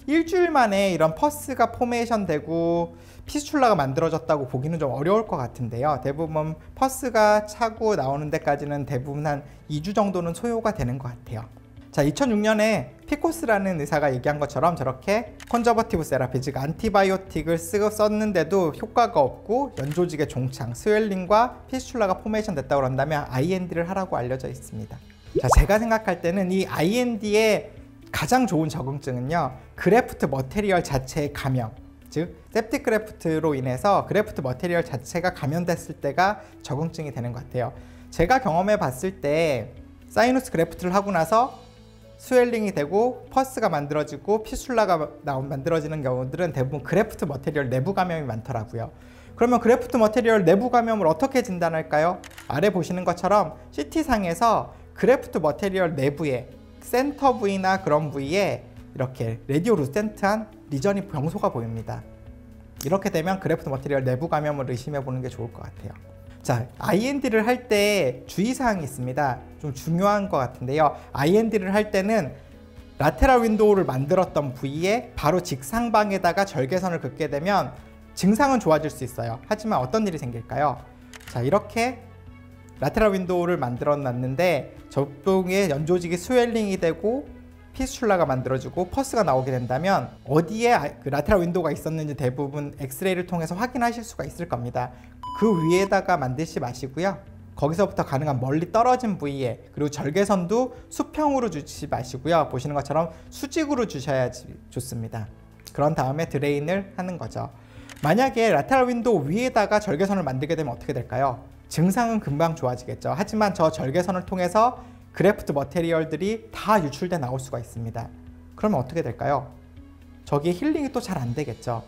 일주일 만에 이런 퍼스가 포메이션 되고 피스출라가 만들어졌다고 보기는 좀 어려울 것 같은데요. 대부분 퍼스가 차고 나오는 데까지는 대부분 한 2주 정도는 소요가 되는 것 같아요. 자, 2006년에 피코스라는 의사가 얘기한 것처럼 저렇게 컨저버티브 세라피, 즉 안티바이오틱을 썼는데도 효과가 없고 연조직의 종창, 스웰링과 피스출라가 포메이션 됐다고 그런다면 IND를 하라고 알려져 있습니다. 자, 제가 생각할 때는 이 IND의 가장 좋은 적응증은요, 그래프트 머테리얼 자체의 감염, 즉 septic 그래프트로 인해서 그래프트 머테리얼 자체가 감염됐을 때가 적응증이 되는 것 같아요. 제가 경험해 봤을 때 사이누스 그래프트를 하고 나서 스웰링이 되고 퍼스가 만들어지고 피슐라가 만들어지는 경우들은 대부분 그래프트 머테리얼 내부 감염이 많더라고요. 그러면 그래프트 머테리얼 내부 감염을 어떻게 진단할까요? 아래 보시는 것처럼 CT상에서 그래프트 머테리얼 내부에 센터 부위나 그런 부위에 이렇게 레디오 루센트한 리전이 병소가 보입니다. 이렇게 되면 그래프트 머테리얼 내부 감염을 의심해 보는 게 좋을 것 같아요. 자, IND를 할 때 주의사항이 있습니다. 좀 중요한 것 같은데요. IND를 할 때는 라테랄 윈도우를 만들었던 부위에 바로 직상방에다가 절개선을 긋게 되면 증상은 좋아질 수 있어요. 하지만 어떤 일이 생길까요? 자, 이렇게 라테랄 윈도우를 만들어 놨는데 저쪽에 연조직이 스웰링이 되고 피스출라가 만들어지고 퍼스가 나오게 된다면 어디에 그 라테랄 윈도우가 있었는지 대부분 엑스레이를 통해서 확인하실 수가 있을 겁니다. 그 위에다가 만드시 마시고요. 거기서부터 가능한 멀리 떨어진 부위에, 그리고 절개선도 수평으로 주지 마시고요. 보시는 것처럼 수직으로 주셔야 좋습니다. 그런 다음에 드레인을 하는 거죠. 만약에 라테랄 윈도우 위에다가 절개선을 만들게 되면 어떻게 될까요? 증상은 금방 좋아지겠죠. 하지만 저 절개선을 통해서 그래프트 머테리얼들이 다 유출돼 나올 수가 있습니다. 그러면 어떻게 될까요? 저기에 힐링이 또 잘 안 되겠죠.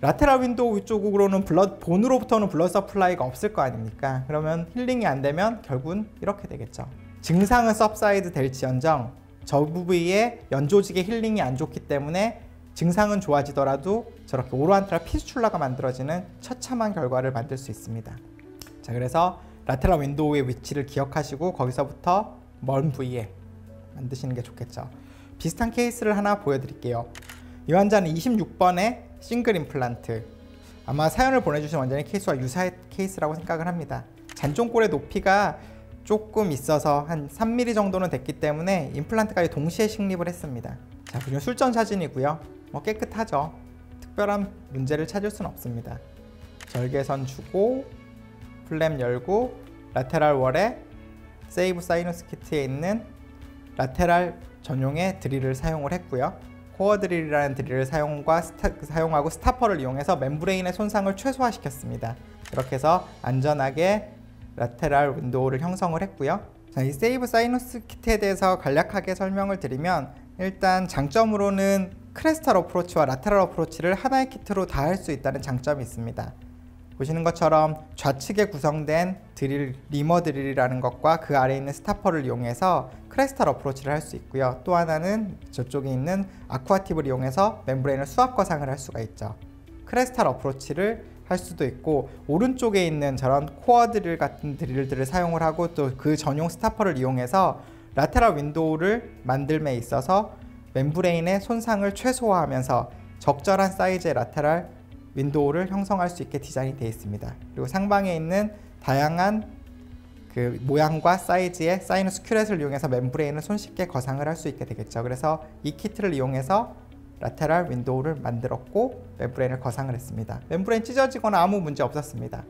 라테랄 윈도우 위쪽으로는 본으로부터는 블러드 서플라이가 없을 거 아닙니까? 그러면 힐링이 안 되면 결국은 이렇게 되겠죠. 증상은 सब사이드 될지언정 저 부위에 연조직의 힐링이 안 좋기 때문에 증상은 좋아지더라도 저렇게 오로안테랄 피스출라가 만들어지는 처참한 결과를 만들 수 있습니다. 자, 그래서 라테랄 윈도우의 위치를 기억하시고 거기서부터 먼 부위에 만드시는 게 좋겠죠. 비슷한 케이스를 하나 보여드릴게요. 이 환자는 26번의 싱글 임플란트, 아마 사연을 보내주신 원장의 케이스와 유사한 케이스라고 생각을 합니다. 잔존골의 높이가 조금 있어서 한 3mm 정도는 됐기 때문에 임플란트까지 동시에 식립을 했습니다. 자, 보시면 술전 사진이고요. 깨끗하죠. 특별한 문제를 찾을 수는 없습니다. 절개선 주고 플랩 열고 라테랄 월에 세이브 사이너스 키트에 있는 라테랄 전용의 드릴을 사용을 했고요. 코어 드릴이라는 드릴을 사용하고 스타퍼를 이용해서 멤브레인의 손상을 최소화시켰습니다. 이렇게 해서 안전하게 라테랄 윈도우를 형성을 했고요. 자, 이 세이브 사이너스 키트에 대해서 간략하게 설명을 드리면, 일단 장점으로는 크레스탈 어프로치와 라테랄 어프로치를 하나의 키트로 다 할 수 있다는 장점이 있습니다. 보시는 것처럼 좌측에 구성된 드릴, 리머 드릴이라는 것과 그 아래에 있는 스타퍼를 이용해서 크레스탈 어프로치를 할 수 있고요. 또 하나는 저쪽에 있는 아쿠아팁을 이용해서 멤브레인을 수압 거상을 할 수가 있죠. 크레스탈 어프로치를 할 수도 있고, 오른쪽에 있는 저런 코어 드릴 같은 드릴들을 사용을 하고 또 그 전용 스타퍼를 이용해서 라테랄 윈도우를 만들에 있어서 멤브레인의 손상을 최소화하면서 적절한 사이즈의 라테랄 윈도우를 형성할 수 있게 디자인이 되어 있습니다. 그리고 상방에 있는 다양한 그 모양과 사이즈의 사이너스 큐렛을 이용해서 멤브레인을 손쉽게 거상을 할 수 있게 되겠죠. 그래서 이 키트를 이용해서 라테랄 윈도우를 만들었고 멤브레인을 거상을 했습니다. 멤브레인 찢어지거나 아무 문제 없었습니다.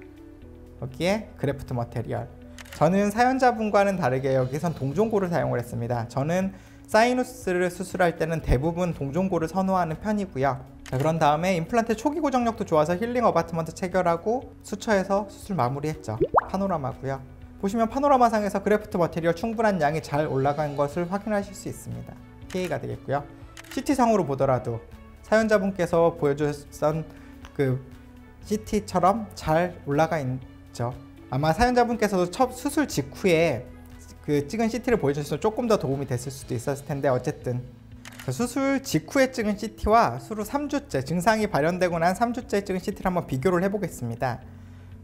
여기에 그래프트 머테리얼, 저는 사연자분과는 다르게 여기선 동종고를 사용을 했습니다. 저는 사이누스를 수술할 때는 대부분 동종고를 선호하는 편이고요. 자, 그런 다음에 임플란트 초기 고정력도 좋아서 힐링 어바트먼트 체결하고 수처해서 수술 마무리했죠. 파노라마고요. 보시면 파노라마상에서 그래프트 머테리얼 충분한 양이 잘 올라간 것을 확인하실 수 있습니다. PA가 되겠고요. CT상으로 보더라도 사연자분께서 보여주셨던 그 CT처럼 잘 올라가 있죠. 아마 사연자분께서도 첫 수술 직후에 그 찍은 CT를 보여주셔서 조금 더 도움이 됐을 수도 있었을 텐데, 어쨌든 수술 직후에 찍은 CT와 수술 3주째, 증상이 발현되고 난 3주째 찍은 CT를 한번 비교를 해보겠습니다.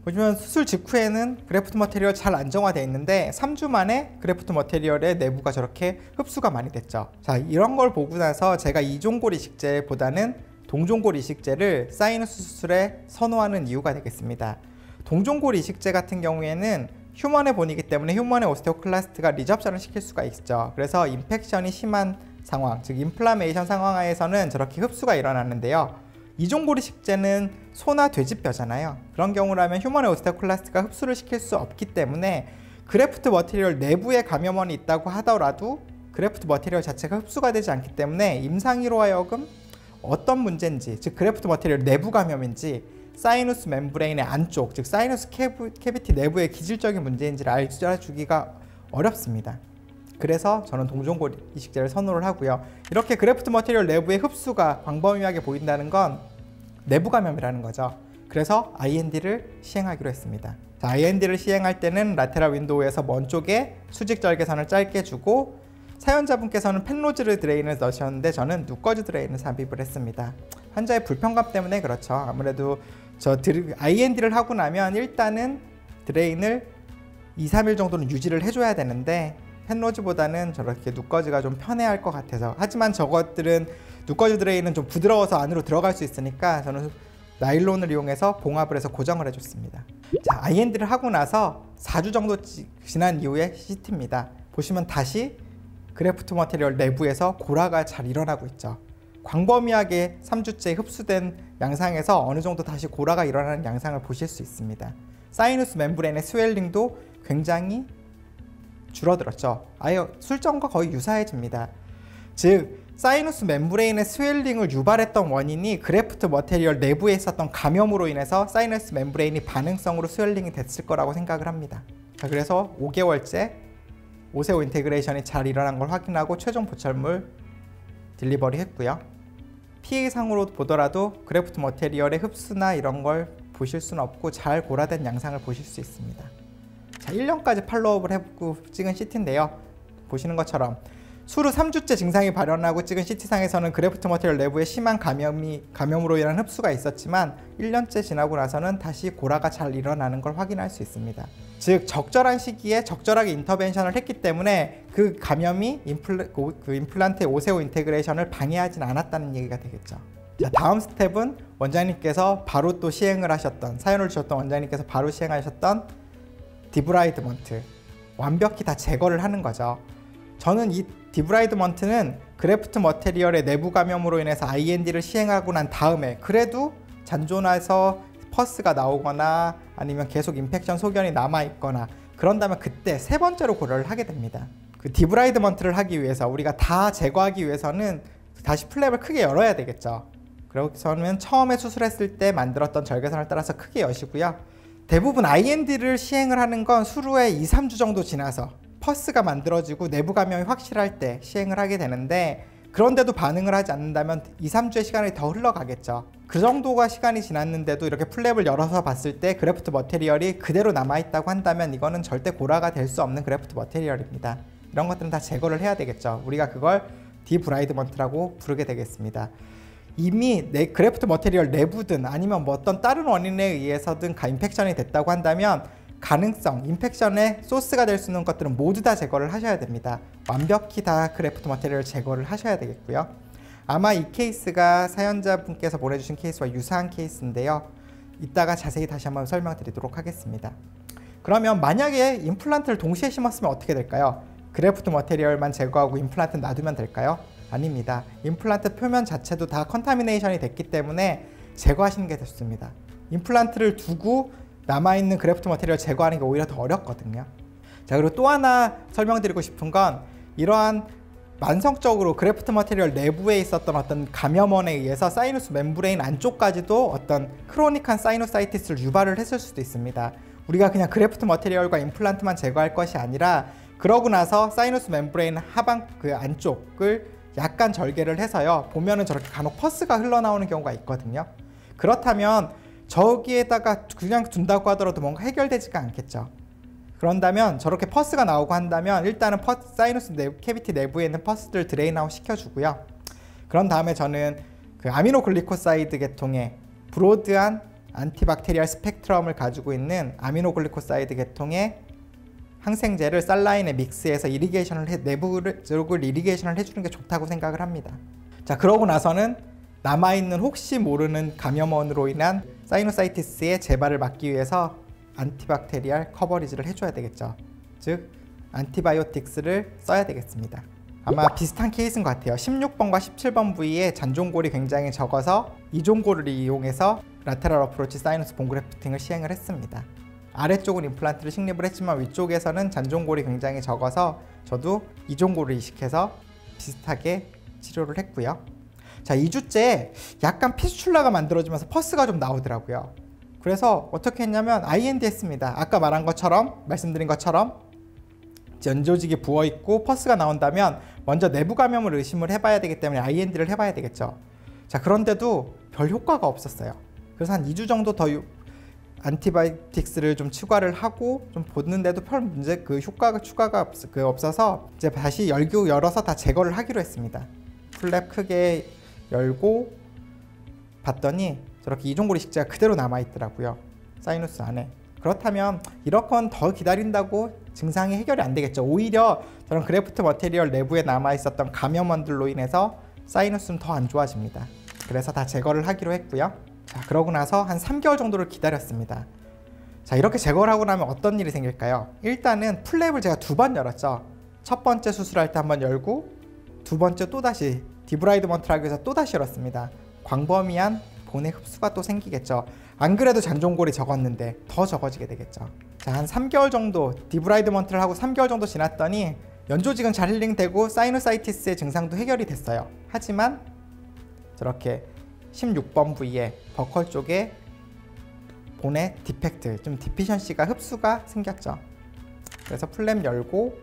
보시면 수술 직후에는 그래프트 머티리얼 잘 안정화되어 있는데 3주 만에 그래프트 머티리얼의 내부가 저렇게 흡수가 많이 됐죠. 자, 이런 걸 보고 나서 제가 이종골 이식제보다는 동종골 이식제를 사이너스 수술에 선호하는 이유가 되겠습니다. 동종골 이식제 같은 경우에는 휴먼의 본이기 때문에 휴먼의 오스테오클라스트가 리접션을 시킬 수가 있죠. 그래서 인펙션이 심한 상황, 즉 인플라메이션 상황하에서는 저렇게 흡수가 일어나는데요. 이종골 이식제는 소나 돼지뼈잖아요. 그런 경우라면 휴먼의 오스테오클라스트가 흡수를 시킬 수 없기 때문에 그래프트 머티리얼 내부에 감염원이 있다고 하더라도 그래프트 머티리얼 자체가 흡수가 되지 않기 때문에 임상의로 하여금 어떤 문제인지, 즉 그래프트 머티리얼 내부 감염인지 사이너스 멤브레인의 안쪽, 즉 사이너스 캐비티 내부의 기질적인 문제인지를 알려주기가 어렵습니다. 그래서 저는 동종골 이식제를 선호를 하고요. 이렇게 그래프트 머티리얼 내부의 흡수가 광범위하게 보인다는 건 내부 감염이라는 거죠. 그래서 IND를 시행하기로 했습니다. 자, IND를 시행할 때는 라테랄 윈도우에서 먼 쪽에 수직 절개선을 짧게 주고 사연자분께서는 펜로즈를 드레인을 넣으셨는데 저는 누꺼즈 드레인을 삽입을 했습니다. 환자의 불편감 때문에 그렇죠. 아무래도 IND를 하고 나면 일단은 드레인을 2-3일 정도는 유지를 해줘야 되는데 펜로즈보다는 저렇게 누꺼즈가 좀 편해할 것 같아서, 하지만 저것들은 누꺼즈 드레인은 좀 부드러워서 안으로 들어갈 수 있으니까 저는 나일론을 이용해서 봉합을 해서 고정을 해줬습니다. 자, IND를 하고 나서 4주 정도 지난 이후에 CT입니다. 보시면 다시 그래프트 머티리얼 내부에서 고라가 잘 일어나고 있죠. 광범위하게 3주째 흡수된 양상에서 어느 정도 다시 고라가 일어나는 양상을 보실 수 있습니다. 사이너스 멤브레인의 스웰링도 굉장히 줄어들었죠. 아예 술전과 거의 유사해집니다. 즉 사이너스 멤브레인의 스웰링을 유발했던 원인이 그래프트 머티리얼 내부에 있었던 감염으로 인해서 사이너스 멤브레인이 반응성으로 스웰링이 됐을 거라고 생각을 합니다. 자, 그래서 5개월째 오세오 인테그레이션이 잘 일어난 걸 확인하고 최종 보철물 딜리버리 했고요. PA상으로 보더라도 그래프트 머티리얼의 흡수나 이런 걸 보실 수는 없고 잘 고라된 양상을 보실 수 있습니다. 자, 1년까지 팔로우업을 해보고 찍은 CT인데요. 보시는 것처럼 수루 3주째 증상이 발현하고 찍은 CT상에서는 그래프트 머티리얼 내부에 심한 감염으로 인한 흡수가 있었지만 1년째 지나고 나서는 다시 고라가 잘 일어나는 걸 확인할 수 있습니다. 즉 적절한 시기에 적절하게 인터벤션을 했기 때문에 그 감염이 임플란트의 오세오 인테그레이션을 방해하진 않았다는 얘기가 되겠죠. 자, 다음 스텝은 원장님께서 바로 또 시행을 하셨던, 사연을 주셨던 원장님께서 바로 시행하셨던 디브라이드먼트, 완벽히 다 제거를 하는 거죠. 저는 이 디브라이드먼트는 그래프트 머티리얼의 내부 감염으로 인해서 IND를 시행하고 난 다음에 그래도 잔존해서 퍼스가 나오거나 아니면 계속 인펙션 소견이 남아있거나 그런다면 그때 세 번째로 고려를 하게 됩니다. 그 디브라이드먼트를 하기 위해서, 우리가 다 제거하기 위해서는 다시 플랩을 크게 열어야 되겠죠. 그래서는 처음에 수술했을 때 만들었던 절개선을 따라서 크게 여시고요. 대부분 IND를 시행을 하는 건 수루에 2-3주 정도 지나서 퍼스가 만들어지고 내부 감염이 확실할 때 시행을 하게 되는데, 그런데도 반응을 하지 않는다면 2-3주의 시간이 더 흘러가겠죠. 그 정도가 시간이 지났는데도 이렇게 플랩을 열어서 봤을 때 그래프트 머티리얼이 그대로 남아있다고 한다면 이거는 절대 고라가 될 수 없는 그래프트 머티리얼입니다. 이런 것들은 다 제거를 해야 되겠죠. 우리가 그걸 디브라이드먼트라고 부르게 되겠습니다. 이미 그래프트 머티리얼 내부든 아니면 뭐 어떤 다른 원인에 의해서든 인펙션이 됐다고 한다면 가능성, 인펙션의 소스가 될 수 있는 것들은 모두 다 제거를 하셔야 됩니다. 완벽히 다 그래프트 머티리얼 제거를 하셔야 되겠고요. 아마 이 케이스가 사연자분께서 보내주신 케이스와 유사한 케이스인데요. 이따가 자세히 다시 한번 설명드리도록 하겠습니다. 그러면 만약에 임플란트를 동시에 심었으면 어떻게 될까요? 그래프트 머티리얼만 제거하고 임플란트 놔두면 될까요? 아닙니다. 임플란트 표면 자체도 다 컨타미네이션이 됐기 때문에 제거하시는 게 좋습니다. 임플란트를 두고 남아있는 그래프트 머티리얼 제거하는 게 오히려 더 어렵거든요. 자, 그리고 또 하나 설명드리고 싶은 건, 이러한 만성적으로 그래프트 머티리얼 내부에 있었던 어떤 감염원에 의해서 사이너스 멤브레인 안쪽까지도 어떤 크로닉한 사이노사이티스를 유발을 했을 수도 있습니다. 우리가 그냥 그래프트 머티리얼과 임플란트만 제거할 것이 아니라 그러고 나서 사이너스 멤브레인 하방 그 안쪽을 약간 절개를 해서요, 보면은 저렇게 간혹 퍼스가 흘러나오는 경우가 있거든요. 그렇다면 저기에다가 그냥 둔다고 하더라도 뭔가 해결되지가 않겠죠. 그런다면 저렇게 퍼스가 나오고 한다면 일단은 사이너스 캐비티 내부에 있는 퍼스들 드레인아웃 시켜주고요. 그런 다음에 저는 그 아미노글리코사이드 계통의 브로드한 안티박테리얼 스펙트럼을 가지고 있는 아미노글리코사이드 계통의 항생제를 쌀라인에 믹스해서 내부 쪽을 이리게이션을 해주는 게 좋다고 생각을 합니다. 자, 그러고 나서는 남아있는 혹시 모르는 감염원으로 인한 사이노사이티스의 재발을 막기 위해서 안티박테리얼 커버리지를 해줘야 되겠죠. 즉 안티바이오틱스를 써야 되겠습니다. 아마 비슷한 케이스인 것 같아요. 16번과 17번 부위에 잔종골이 굉장히 적어서 이종골을 이용해서 라테럴 어프로치 사이너스 본그래프팅을 시행을 했습니다. 아래쪽은 임플란트를 식립을 했지만 위쪽에서는 잔종골이 굉장히 적어서 저도 이종골을 이식해서 비슷하게 치료를 했고요. 자, 2주째 약간 피스출라가 만들어지면서 퍼스가 좀 나오더라고요. 그래서 어떻게 했냐면 IND 했습니다. 아까 말씀드린 것처럼 연조직이 부어있고 퍼스가 나온다면 먼저 내부 감염을 의심을 해봐야 되기 때문에 IND를 해봐야 되겠죠. 자, 그런데도 별 효과가 없었어요. 그래서 한 2주 정도 더 안티바이오틱스를 좀 추가를 하고 좀 보는데도 별 문제 효과가 없어서 이제 다시 열어서 다 제거를 하기로 했습니다. 플랩 크게 열고 봤더니 저렇게 이종골 이식제가 그대로 남아있더라고요. 사이누스 안에. 그렇다면 이렇건 더 기다린다고 증상이 해결이 안 되겠죠. 오히려 저런 그래프트 머티리얼 내부에 남아있었던 감염원들로 인해서 사이누스는 더 안 좋아집니다. 그래서 다 제거를 하기로 했고요. 자, 그러고 나서 한 3개월 정도를 기다렸습니다. 자, 이렇게 제거를 하고 나면 어떤 일이 생길까요? 일단은 플랩을 제가 2번 열었죠. 첫 번째 수술할 때 한번 열고 두 번째 또다시 디브라이드먼트를 하기 위해서 또다시 열었습니다. 광범위한 본의 흡수가 또 생기겠죠. 안 그래도 잔종골이 적었는데 더 적어지게 되겠죠. 자, 한 3개월 정도 디브라이드먼트를 하고 3개월 정도 지났더니 연조직은 잘 힐링되고 사이노사이티스의 증상도 해결이 됐어요. 하지만 저렇게 16번 부위에 버컬 쪽에 본의 디펙트, 좀 디피션시가 흡수가 생겼죠. 그래서 플랩 열고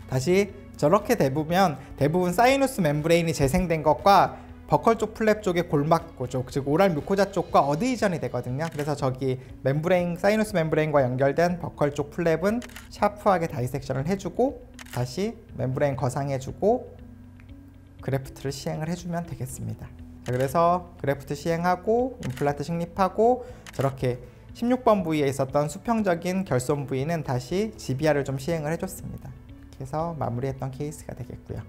다시 저렇게 대부분 사이누스 멤브레인이 재생된 것과 버컬 쪽 플랩 쪽의 골막 쪽, 즉 오랄 뮤코자 쪽과 어드이전이 되거든요. 그래서 저기 사이누스 멤브레인과 연결된 버컬 쪽 플랩은 샤프하게 다이섹션을 해주고 다시 멤브레인 거상해주고 그래프트를 시행을 해주면 되겠습니다. 자, 그래서 그래프트 시행하고 임플란트 식립하고 저렇게 16번 부위에 있었던 수평적인 결손 부위는 다시 GBR을 좀 시행을 해줬습니다. 그래서 마무리했던 케이스가 되겠고요.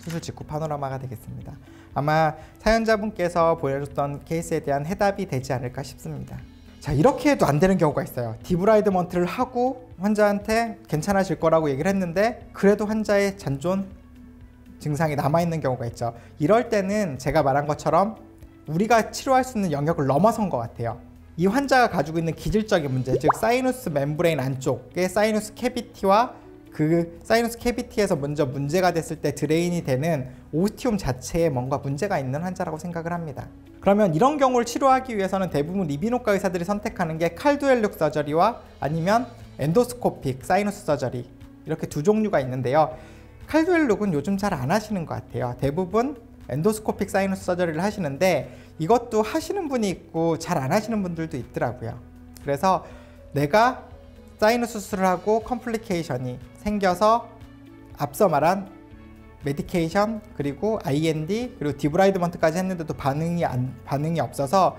수술 직후 파노라마가 되겠습니다. 아마 사연자분께서 보여줬던 케이스에 대한 해답이 되지 않을까 싶습니다. 자, 이렇게 해도 안 되는 경우가 있어요. 디브라이드먼트를 하고 환자한테 괜찮아질 거라고 얘기를 했는데 그래도 환자의 잔존 증상이 남아있는 경우가 있죠. 이럴 때는 제가 말한 것처럼 우리가 치료할 수 있는 영역을 넘어선 것 같아요. 이 환자가 가지고 있는 기질적인 문제, 즉 사이누스 멤브레인 안쪽의 사이누스 캐비티와 그 사이누스 캐비티에서 먼저 문제가 됐을 때 드레인이 되는 오스티움 자체에 뭔가 문제가 있는 환자라고 생각을 합니다. 그러면 이런 경우를 치료하기 위해서는 대부분 이비인후과 의사들이 선택하는 게 칼두엘룩 서저리와 아니면 엔도스코픽 사이누스 서저리, 이렇게 두 종류가 있는데요. 칼두엘룩은 요즘 잘 안 하시는 것 같아요. 대부분 엔도스코픽 사이누스 서저리를 하시는데 이것도 하시는 분이 있고 잘 안 하시는 분들도 있더라고요. 그래서 내가 사이누스 수술을 하고 컴플리케이션이 생겨서 앞서 말한 메디케이션 그리고 IND 그리고 디브라이드먼트까지 했는데도 반응이 없어서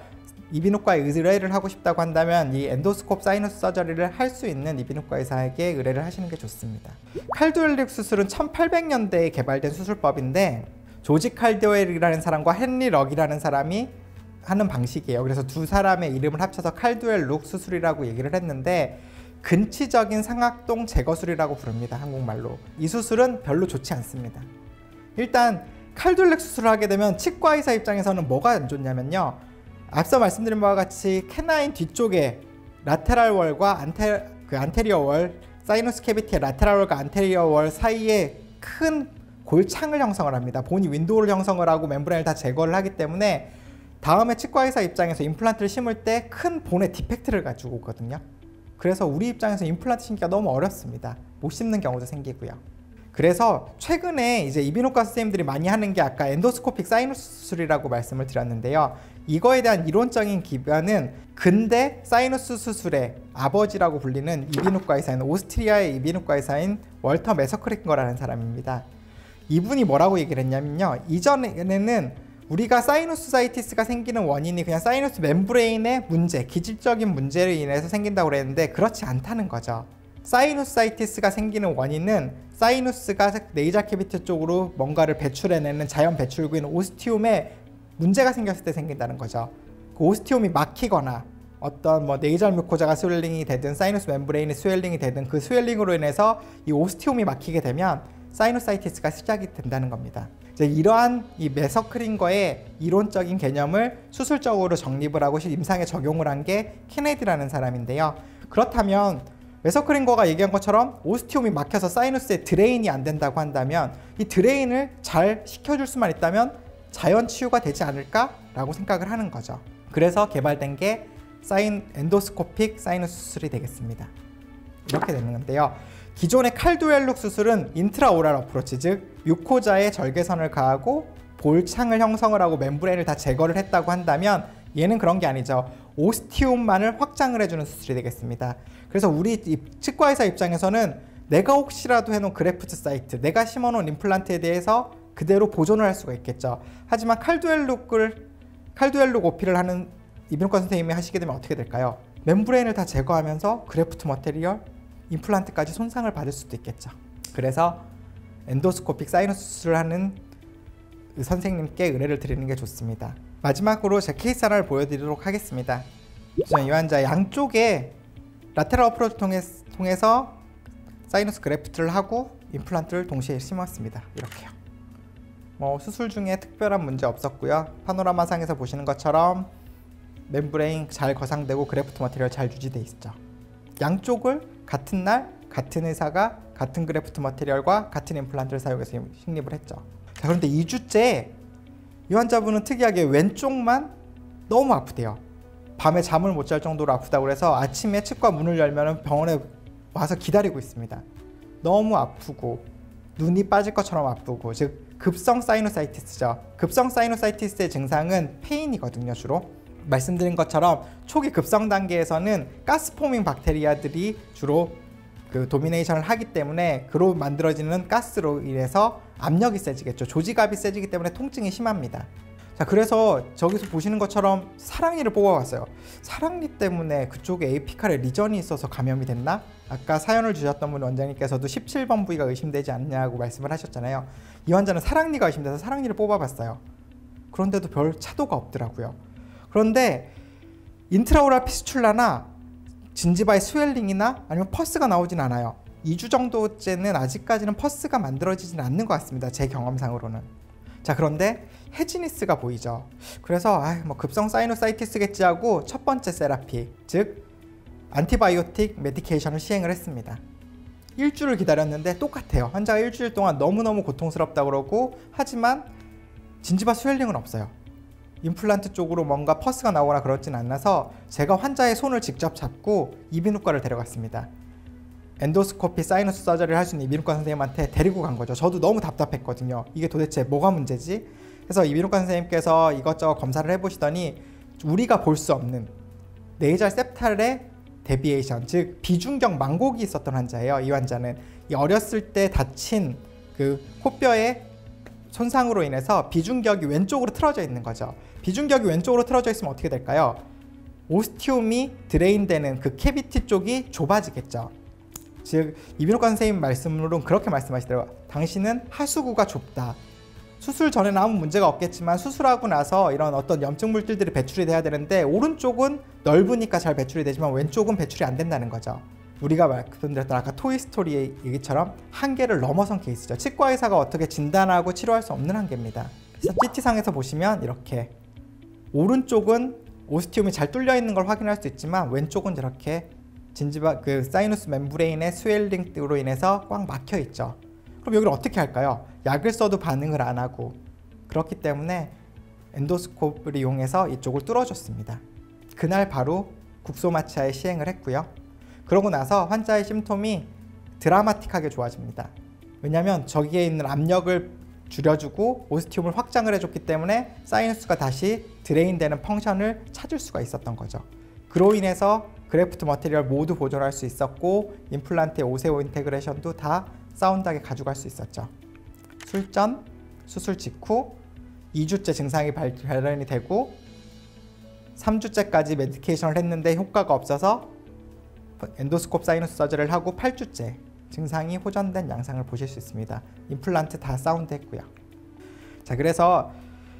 이비인후과에 의뢰를 하고 싶다고 한다면 이 엔도스콥 사이너스 서저리를 할 수 있는 이비인후과 의사에게 의뢰를 하시는 게 좋습니다. 칼두엘릭 수술은 1800년대에 개발된 수술법인데 조지 칼두엘이라는 사람과 헨리 럭이라는 사람이 하는 방식이에요. 그래서 두 사람의 이름을 합쳐서 칼두엘-룩 수술이라고 얘기를 했는데 근치적인 상악동 제거술이라고 부릅니다. 한국말로. 이 수술은 별로 좋지 않습니다. 일단 칼두엘-룩 수술을 하게 되면 치과 의사 입장에서는 뭐가 안 좋냐면요. 앞서 말씀드린 바와 같이 캐나인 뒤쪽에 라테랄 월과 안테리어 월, 사이너스 캐비티의 라테랄 월과 안테리어 월 사이에 큰 골창을 형성을 합니다. 본이 윈도우를 형성을 하고 멤브레인을 다 제거를 하기 때문에 다음에 치과 의사 입장에서 임플란트를 심을 때 큰 본의 디펙트를 가지고 오거든요. 그래서 우리 입장에서 임플란트 심기가 너무 어렵습니다. 못 심는 경우도 생기고요. 그래서 최근에 이제 이비인후과 선생님들이 많이 하는 게 아까 엔도스코픽 사이너스 수술이라고 말씀을 드렸는데요. 이거에 대한 이론적인 기반은 근대 사이너스 수술의 아버지라고 불리는 이비인후과 의사인 오스트리아의 이비인후과 의사인 월터 메서크리커라는 사람입니다. 이분이 뭐라고 얘기를 했냐면요. 이전에는 우리가 사이누스사이티스가 생기는 원인이 그냥 사이너스 멤브레인의 문제, 기질적인 문제로 인해서 생긴다고 그랬는데 그렇지 않다는 거죠. 사이누스사이티스가 생기는 원인은 사이누스가 네이잘 캐비티 쪽으로 뭔가를 배출해내는 자연 배출구인 오스티움에 문제가 생겼을 때 생긴다는 거죠. 그 오스티움이 막히거나 어떤 뭐 네이잘 뮤코자가 스웰링이 되든 사이누스 멤브레인이 스웰링이 되든 그 스웰링으로 인해서 이 오스티움이 막히게 되면 사이누사이티스가 시작이 된다는 겁니다. 이제 이러한 이 메서크린거의 이론적인 개념을 수술적으로 정립을 하고 임상에 적용을 한 게 케네디라는 사람인데요. 그렇다면 메서크린거가 얘기한 것처럼 오스티움이 막혀서 사이누스에 드레인이 안 된다고 한다면 이 드레인을 잘 시켜줄 수만 있다면 자연 치유가 되지 않을까라고 생각을 하는 거죠. 그래서 개발된 게 엔도스코픽 사이너스 수술이 되겠습니다. 이렇게 되는 건데요. 기존의 칼두엘룩 수술은 인트라오랄 어프로치, 즉 뮤코자에 절개선을 가하고 볼창을 형성을 하고 멤브레인을 다 제거를 했다고 한다면 얘는 그런 게 아니죠. 오스티움만을 확장을 해주는 수술이 되겠습니다. 그래서 우리 치과의사 입장에서는 내가 혹시라도 해놓은 그래프트 사이트, 내가 심어놓은 임플란트에 대해서 그대로 보존을 할 수가 있겠죠. 하지만 칼두엘룩 오피를 하는 이비인후과 선생님이 하시게 되면 어떻게 될까요? 멤브레인을 다 제거하면서 그래프트 머테리얼, 임플란트까지 손상을 받을 수도 있겠죠. 그래서 엔도스코픽 사이너스 수술을 하는 선생님께 의뢰를 드리는 게 좋습니다. 마지막으로 제 케이스 하나를 보여드리도록 하겠습니다. 이 환자 양쪽에 라테럴 어프로치를 통해서 사이너스 그래프트를 하고 임플란트를 동시에 심었습니다. 이렇게요. 수술 중에 특별한 문제 없었고요. 파노라마상에서 보시는 것처럼 멤브레인 잘 거상되고 그래프트 머테리얼 잘 유지돼 있죠. 양쪽을 같은 날 같은 의사가 같은 그래프트 머테리얼과 같은 임플란트를 사용해서 식립을 했죠. 자, 그런데 2주째 이 환자분은 특이하게 왼쪽만 너무 아프대요. 밤에 잠을 못 잘 정도로 아프다고 그래서 아침에 치과 문을 열면 병원에 와서 기다리고 있습니다. 너무 아프고 눈이 빠질 것처럼 아프고, 즉 급성 사이노사이티스죠. 급성 사이노사이티스의 증상은 페인이거든요. 주로 말씀드린 것처럼 초기 급성 단계에서는 가스포밍 박테리아들이 주로 그 도미네이션을 하기 때문에 그로 만들어지는 가스로 인해서 압력이 세지겠죠. 조직압이 세지기 때문에 통증이 심합니다. 자, 그래서 저기서 보시는 것처럼 사랑니를 뽑아봤어요. 사랑니 때문에 그쪽에 에이피칼에 리전이 있어서 감염이 됐나? 아까 사연을 주셨던 분 원장님께서도 17번 부위가 의심되지 않냐고 말씀을 하셨잖아요. 이 환자는 사랑니가 의심돼서 사랑니를 뽑아봤어요. 그런데도 별 차도가 없더라고요. 그런데 인트라오랄 피스출라나 진지바의 스웰링이나 아니면 퍼스가 나오진 않아요. 2주 정도째는 아직까지는 퍼스가 만들어지진 않는 것 같습니다. 제 경험상으로는. 자, 그런데 헤지니스가 보이죠. 그래서 급성 사이노사이티스겠지 하고 첫 번째 세라피, 즉 안티바이오틱 메디케이션을 시행을 했습니다. 일주일을 기다렸는데 똑같아요. 환자가 일주일 동안 너무너무 고통스럽다고 그러고, 하지만 진지바 스웰링은 없어요. 임플란트 쪽으로 뭔가 퍼스가 나오거나 그러진 않아서 제가 환자의 손을 직접 잡고 이비인후과를 데려갔습니다. 엔도스코피 사이너스 서저리를 할 수 있는 이비인후과 선생님한테 데리고 간 거죠. 저도 너무 답답했거든요. 이게 도대체 뭐가 문제지? 그래서 이비인후과 선생님께서 이것저것 검사를 해보시더니 우리가 볼 수 없는 네이잘 septal의 데비에이션, 즉 비중격 망곡이 있었던 환자예요. 이 환자는 어렸을 때 다친 그 코뼈의 손상으로 인해서 비중격이 왼쪽으로 틀어져 있는 거죠. 비중격이 왼쪽으로 틀어져 있으면 어떻게 될까요? 오스티움이 드레인되는 그 캐비티 쪽이 좁아지겠죠. 즉 이비인후과 선생님 말씀으로는 그렇게 말씀하시더라고요. 당신은 하수구가 좁다. 수술 전에는 아무 문제가 없겠지만 수술하고 나서 이런 어떤 염증 물질들이 배출이 돼야 되는데 오른쪽은 넓으니까 잘 배출이 되지만 왼쪽은 배출이 안 된다는 거죠. 우리가 말씀드렸던 아까 토이스토리의 얘기처럼 한계를 넘어선 케이스죠. 치과 의사가 어떻게 진단하고 치료할 수 없는 한계입니다. CT상에서 보시면 이렇게 오른쪽은 오스티움이 잘 뚫려 있는 걸 확인할 수 있지만 왼쪽은 이렇게 진지바 그 사이너스 멤브레인의 스웰링으로 인해서 꽉 막혀 있죠. 그럼 여기를 어떻게 할까요? 약을 써도 반응을 안 하고, 그렇기 때문에 엔도스코프를 이용해서 이쪽을 뚫어줬습니다. 그날 바로 국소마취하에 시행을 했고요. 그러고 나서 환자의 심통이 드라마틱하게 좋아집니다. 왜냐하면 저기에 있는 압력을 줄여주고 오스티움을 확장을 해줬기 때문에 사이너스가 다시 드레인되는 펑션을 찾을 수가 있었던 거죠. 그로 인해서 그래프트 머테리얼 모두 보존할 수 있었고 임플란트의 오세오 인테그레이션도 다 사운드하게 가져갈 수 있었죠. 술전, 수술 직후 2주째 증상이 발현이 되고 3주째까지 메디케이션을 했는데 효과가 없어서 엔도스코프 사이너스 서저리를 하고 8주째 증상이 호전된 양상을 보실 수 있습니다. 임플란트 다 사운드 했고요. 자, 그래서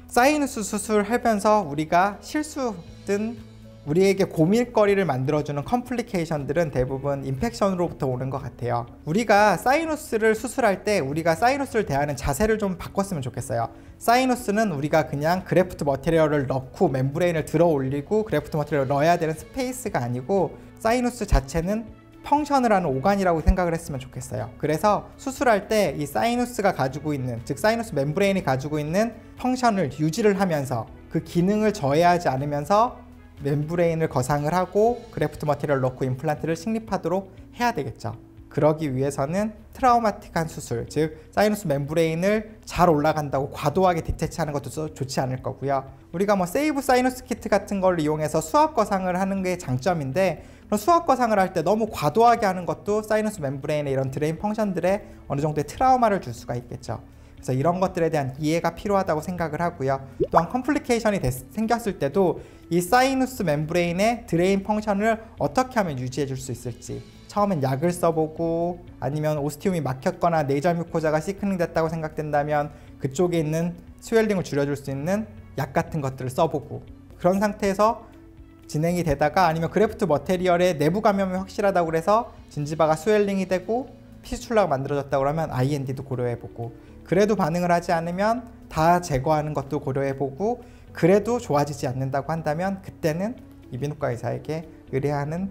사이너스 수술하면서 우리가 실수든 우리에게 고민거리를 만들어주는 컴플리케이션들은 대부분 인펙션으로부터 오는 것 같아요. 우리가 사이너스를 수술할 때 우리가 사이너스를 대하는 자세를 좀 바꿨으면 좋겠어요. 사이너스는 우리가 그냥 그래프트 머티리얼을 넣고 멤브레인을 들어 올리고 그래프트 머티리얼을 넣어야 되는 스페이스가 아니고 사이너스 자체는 펑션을 하는 오간이라고 생각을 했으면 좋겠어요. 그래서 수술할 때 이 사이너스가 가지고 있는, 즉 사이너스 멤브레인이 가지고 있는 펑션을 유지를 하면서 그 기능을 저해하지 않으면서 멤브레인을 거상을 하고 그래프트 머티리얼을 넣고 임플란트를 식립하도록 해야 되겠죠. 그러기 위해서는 트라우마틱한 수술, 즉 사이너스 멤브레인을 잘 올라간다고 과도하게 디태치하는 것도 좋지 않을 거고요. 우리가 뭐 세이브 사이너스 키트 같은 걸 이용해서 수압 거상을 하는 게 장점인데, 그런 수압 거상을 할 때 너무 과도하게 하는 것도 사이너스 멤브레인의 이런 드레인 펑션들에 어느 정도의 트라우마를 줄 수가 있겠죠. 그래서 이런 것들에 대한 이해가 필요하다고 생각을 하고요. 또한 컴플리케이션이 생겼을 때도 이 사이너스 멤브레인의 드레인 펑션을 어떻게 하면 유지해 줄 수 있을지, 처음엔 약을 써보고 아니면 오스티움이 막혔거나 네이절 뮤코자가 시크닝 됐다고 생각된다면 그쪽에 있는 스웰링을 줄여줄 수 있는 약 같은 것들을 써보고, 그런 상태에서 진행이 되다가 아니면 그래프트 머티리얼의 내부 감염이 확실하다고 해서 진지바가 스웰링이 되고 피스출라가 만들어졌다고 하면 IND도 고려해보고, 그래도 반응을 하지 않으면 다 제거하는 것도 고려해보고, 그래도 좋아지지 않는다고 한다면 그때는 이비인후과 의사에게 의뢰하는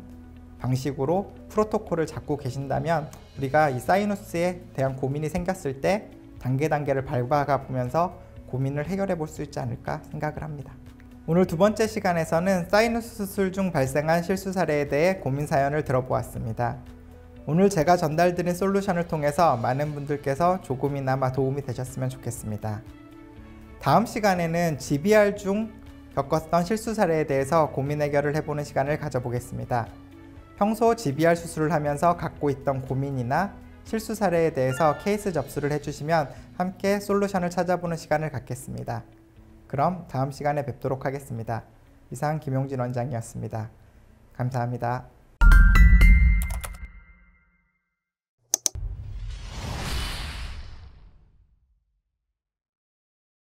방식으로 프로토콜을 잡고 계신다면 우리가 이 사이너스에 대한 고민이 생겼을 때 단계를 밟아가 보면서 고민을 해결해 볼 수 있지 않을까 생각을 합니다. 오늘 두 번째 시간에서는 사이너스 수술 중 발생한 실수 사례에 대해 고민 사연을 들어보았습니다. 오늘 제가 전달드린 솔루션을 통해서 많은 분들께서 조금이나마 도움이 되셨으면 좋겠습니다. 다음 시간에는 GBR 중 겪었던 실수 사례에 대해서 고민 해결을 해보는 시간을 가져보겠습니다. 평소 GBR 수술을 하면서 갖고 있던 고민이나 실수 사례에 대해서 케이스 접수를 해주시면 함께 솔루션을 찾아보는 시간을 갖겠습니다. 그럼 다음 시간에 뵙도록 하겠습니다. 이상 김용진 원장이었습니다. 감사합니다.